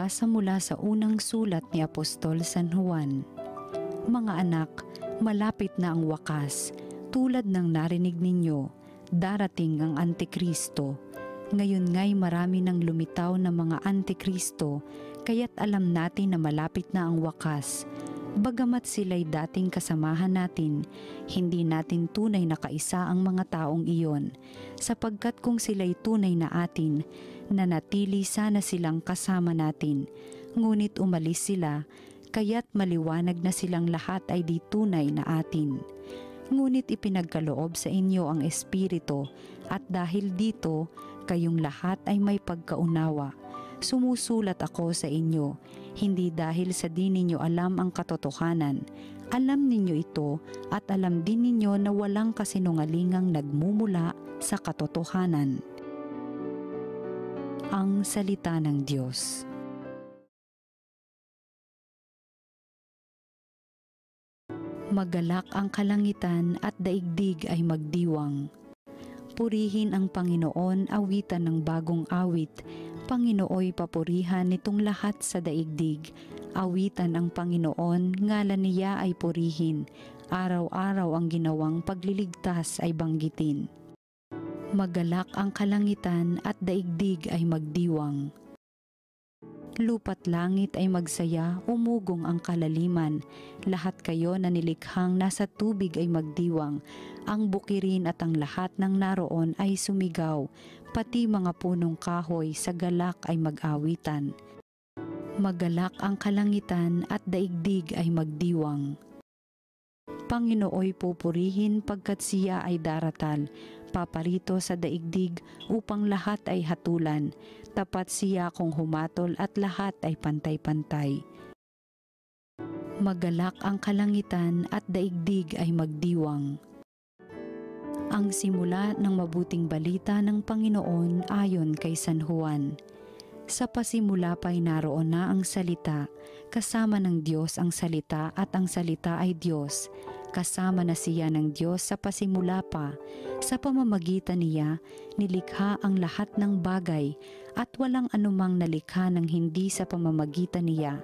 Pagbasa mula sa unang sulat ni Apostol San Juan. Mga anak, malapit na ang wakas. Tulad ng narinig ninyo, darating ang Antikristo. Ngayon nga'y marami nang lumitaw na mga Antikristo, kaya't alam natin na malapit na ang wakas. Bagamat sila'y dating kasamahan natin, hindi natin tunay na kaisa ang mga taong iyon, sapagkat kung sila'y tunay na atin, nanatili sana silang kasama natin. Ngunit umalis sila, kaya't maliwanag na silang lahat ay di tunay na atin. Ngunit ipinagkaloob sa inyo ang Espiritu, at dahil dito, kayong lahat ay may pagkaunawa. Sumusulat ako sa inyo, hindi dahil sa di ninyo alam ang katotohanan. Alam ninyo ito at alam din ninyo na walang kasinungalingang nagmumula sa katotohanan. Ang salita ng Diyos. Magalak ang kalangitan at daigdig ay magdiwang. Purihin ang Panginoon, awitan ng bagong awit. Panginooy papurihan nitong lahat sa daigdig. Awitan ang Panginoon, ngalan niya ay purihin. Araw-araw ang ginawang pagliligtas ay banggitin. Magalak ang kalangitan at daigdig ay magdiwang. Lupa't langit ay magsaya, umugong ang kalaliman. Lahat kayo na nilikhang nasa tubig ay magdiwang. Ang bukirin at ang lahat ng naroon ay sumigaw. Pati mga punong kahoy sa galak ay mag-awitan. Magalak ang kalangitan at daigdig ay magdiwang. Panginooy pupurihin pagkat siya ay daratal. Paparito sa daigdig upang lahat ay hatulan. Tapat siya kung humatol at lahat ay pantay-pantay. Magalak ang kalangitan at daigdig ay magdiwang. Ang simula ng mabuting balita ng Panginoon ayon kay San Juan. Sa pasimula pa'y naroon na ang salita, kasama ng Diyos ang salita at ang salita ay Diyos. Kasama na siya ng Diyos sa pasimula pa. Sa pamamagitan niya, nilikha ang lahat ng bagay at walang anumang nalikha ng hindi sa pamamagitan niya.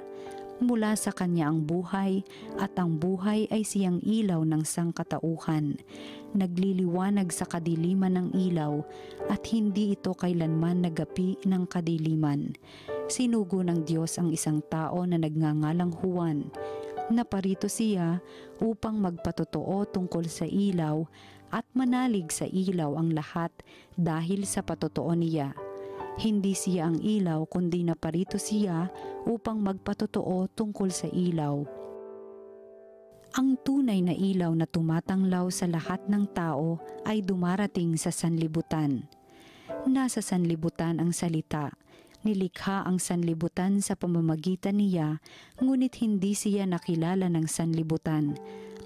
Mula sa kanya ang buhay at ang buhay ay siyang ilaw ng sangkatauhan. Nagliliwanag sa kadiliman ng ilaw at hindi ito kailanman nagapi ng kadiliman. Sinugo ng Diyos ang isang tao na nagngangalang Juan. Naparito siya upang magpatotoo tungkol sa ilaw at manalig sa ilaw ang lahat dahil sa patotoo niya. Hindi siya ang ilaw kundi naparito siya upang magpatotoo tungkol sa ilaw. Ang tunay na ilaw na tumatanglaw sa lahat ng tao ay dumarating sa sanlibutan. Nasa sanlibutan ang salita. Nilikha ang sanlibutan sa pamamagitan niya, ngunit hindi siya nakilala ng sanlibutan.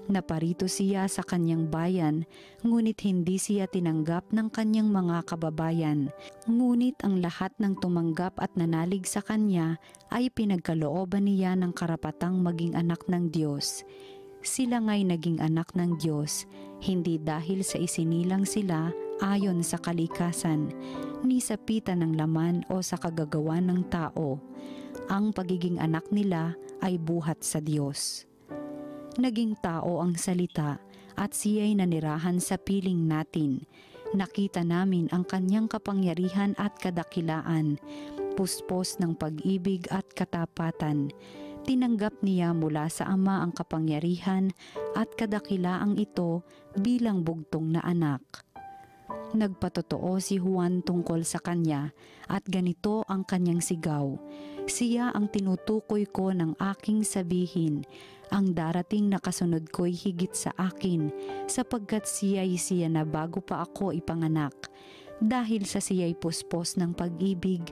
Naparito siya sa kanyang bayan, ngunit hindi siya tinanggap ng kanyang mga kababayan. Ngunit ang lahat ng tumanggap at nanalig sa kanya ay pinagkalooban niya ng karapatang maging anak ng Diyos. Sila nga'y naging anak ng Diyos, hindi dahil sa isinilang sila ayon sa kalikasan, ni sa pita ng laman o sa kagagawan ng tao. Ang pagiging anak nila ay buhat sa Diyos. Naging tao ang salita at siya'y nanirahan sa piling natin. Nakita namin ang kanyang kapangyarihan at kadakilaan, puspos ng pag-ibig at katapatan. Tinanggap niya mula sa Ama ang kapangyarihan at kadakilaang ito bilang bugtong na anak. Nagpatotoo si Juan tungkol sa kanya at ganito ang kanyang sigaw. Siya ang tinutukoy ko ng aking sabihin. Ang darating na kasunod ko'y higit sa akin, sapagkat siya'y siya na bago pa ako ipanganak. Dahil sa siya'y puspos ng pag-ibig,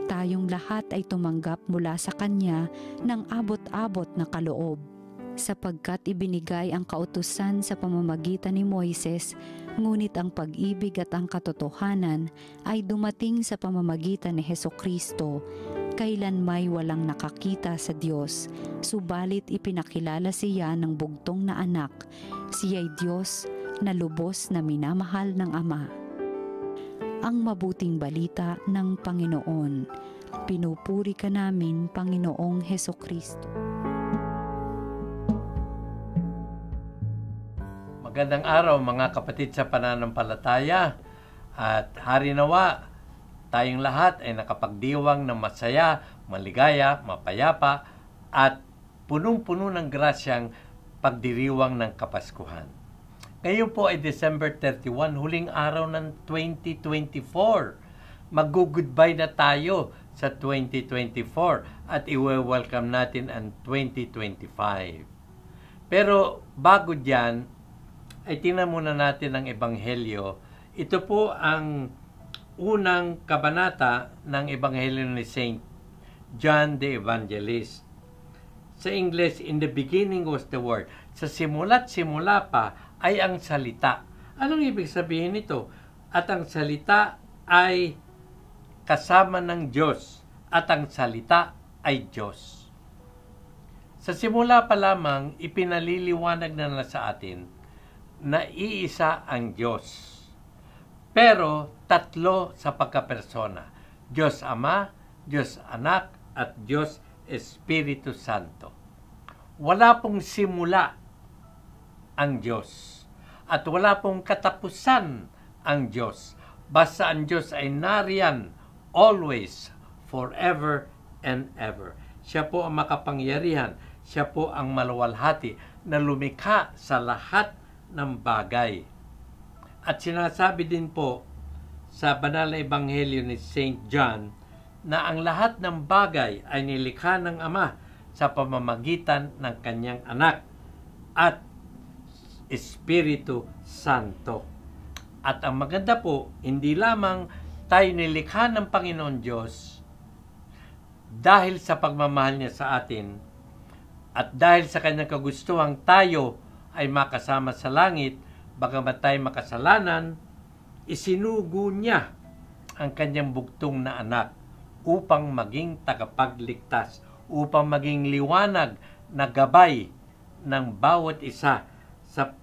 tayong lahat ay tumanggap mula sa kanya ng abot-abot na kaloob. Sapagkat ibinigay ang kautusan sa pamamagitan ni Moises, ngunit ang pag-ibig at ang katotohanan ay dumating sa pamamagitan ni Hesukristo. Kailan may walang nakakita sa Diyos, subalit ipinakilala siya ng bugtong na anak. Siya'y Diyos na lubos na minamahal ng Ama. Ang mabuting balita ng Panginoon. Pinupuri ka namin, Panginoong Hesukristo. Magandang araw mga kapatid sa pananampalataya, at harinawa tayong lahat ay nakapagdiwang ng masaya, maligaya, mapayapa at punong-puno ng grasyang pagdiriwang ng Kapaskuhan. Ngayon po ay December 31, huling araw ng 2024. Mag-goodbye na tayo sa 2024 at i-welcome natin ang 2025. Pero bago diyan, ay tingnan muna natin ang Ebanghelyo. Ito po ang unang kabanata ng Ebanghelyo ni Saint John the Evangelist. Sa English, in the beginning was the Word. Sa simula't simula pa ay ang salita. Anong ibig sabihin nito? At ang salita ay kasama ng Diyos, at ang salita ay Diyos. Sa simula pa lamang, ipinaliliwanag na sa atin na iisa ang Diyos. Pero tatlo sa pagkapersona: Diyos Ama, Diyos Anak, at Diyos Espiritu Santo. Wala pong simula ang Diyos, at wala pong katapusan ang Diyos. Basta ang Diyos ay nariyan always, forever and ever. Siya po ang makapangyarihan, siya po ang maluwalhati na lumikha sa lahat ng bagay. At sinasabi din po sa banal na ebanghelyo ni Saint John na ang lahat ng bagay ay nilikha ng Ama sa pamamagitan ng kanyang anak at Espiritu Santo. At ang maganda po, hindi lamang tayo nilikha ng Panginoon Diyos dahil sa pagmamahal niya sa atin at dahil sa kanyang kagustuhang tayo ay makasama sa langit, bagamat tayo makasalanan, isinugo niya ang kanyang bugtong na anak upang maging tagapagligtas, upang maging liwanag na gabay ng bawat isa sa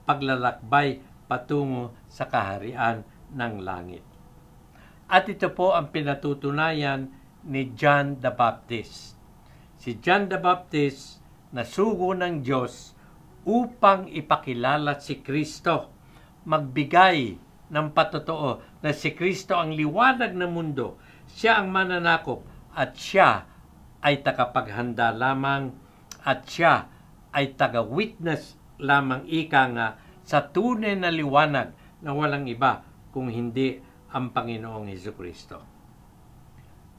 paglalakbay patungo sa kaharian ng langit. At ito po ang pinatutunayan ni John the Baptist. Si John the Baptist nasugo ng Diyos upang ipakilala si Kristo, magbigay ng patotoo na si Kristo ang liwanag ng mundo, siya ang mananakop, at siya ay tagapaghanda lamang, at siya ay taga-witness lamang, ika nga, sa tunay na liwanag na walang iba kung hindi ang Panginoong Hesukristo.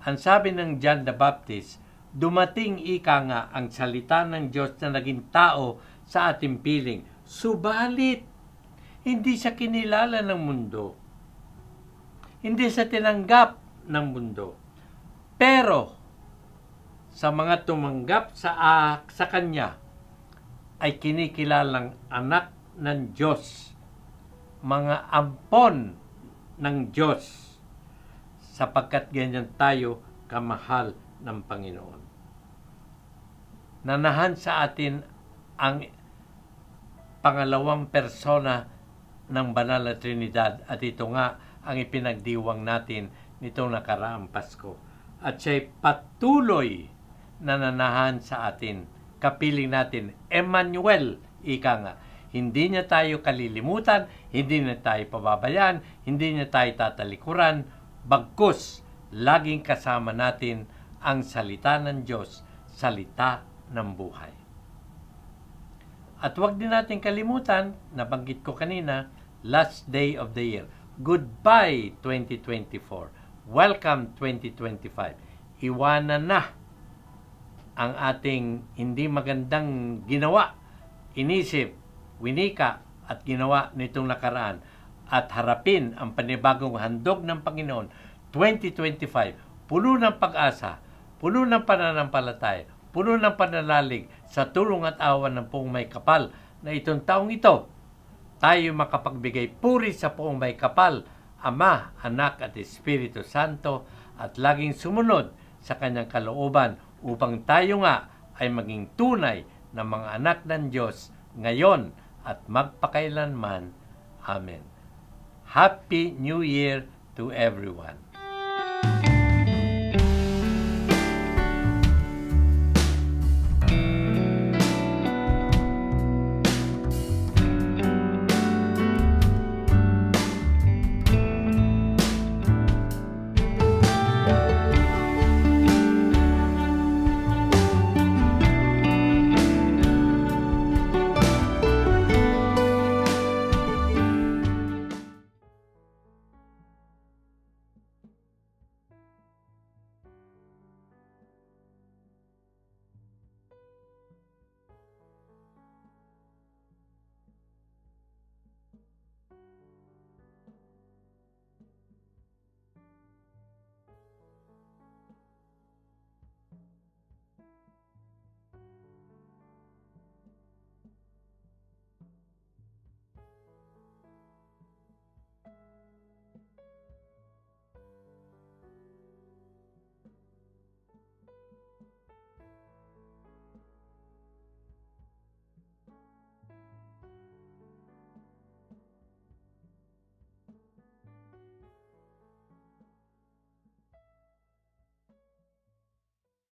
Ang sabi ng John the Baptist, dumating ika nga ang salita ng Diyos na naging tao sa ating piling. Subalit, hindi siya kinilala ng mundo. Hindi siya tinanggap ng mundo. Pero, sa mga tumanggap sa Kanya, ay kinikilalang anak ng Diyos, mga ampon ng Diyos, sapagkat ganyan tayo kamahal ng Panginoon. Nanahan sa atin ang pangalawang persona ng Banal na Trinidad, at ito nga ang ipinagdiwang natin nitong nakaraang Pasko. At siya'y patuloy na nanahan sa atin. Kapiling natin, Emmanuel, ika nga. Hindi niya tayo kalilimutan, hindi niya tayo pababayaan, hindi niya tayo tatalikuran, bagkus laging kasama natin ang salita ng Diyos, salita ng buhay. At huwag din natin kalimutan, nabanggit ko kanina, last day of the year. Goodbye 2024. Welcome 2025. Iwanan na ang ating hindi magandang ginawa, inisip, winika at ginawa nitong nakaraan, at harapin ang panibagong handog ng Panginoon 2025, puno ng pag-asa, puno ng pananampalataya, puno ng pananalig sa tulong at awa ng Poong May Kapal, na itong taong ito tayo makapagbigay puri sa Poong May Kapal, Ama, Anak at Espiritu Santo, at laging sumunod sa kanyang kalooban upang tayo nga ay maging tunay na mga anak ng Diyos ngayon at magpakailanman. Amen. Happy New Year to everyone.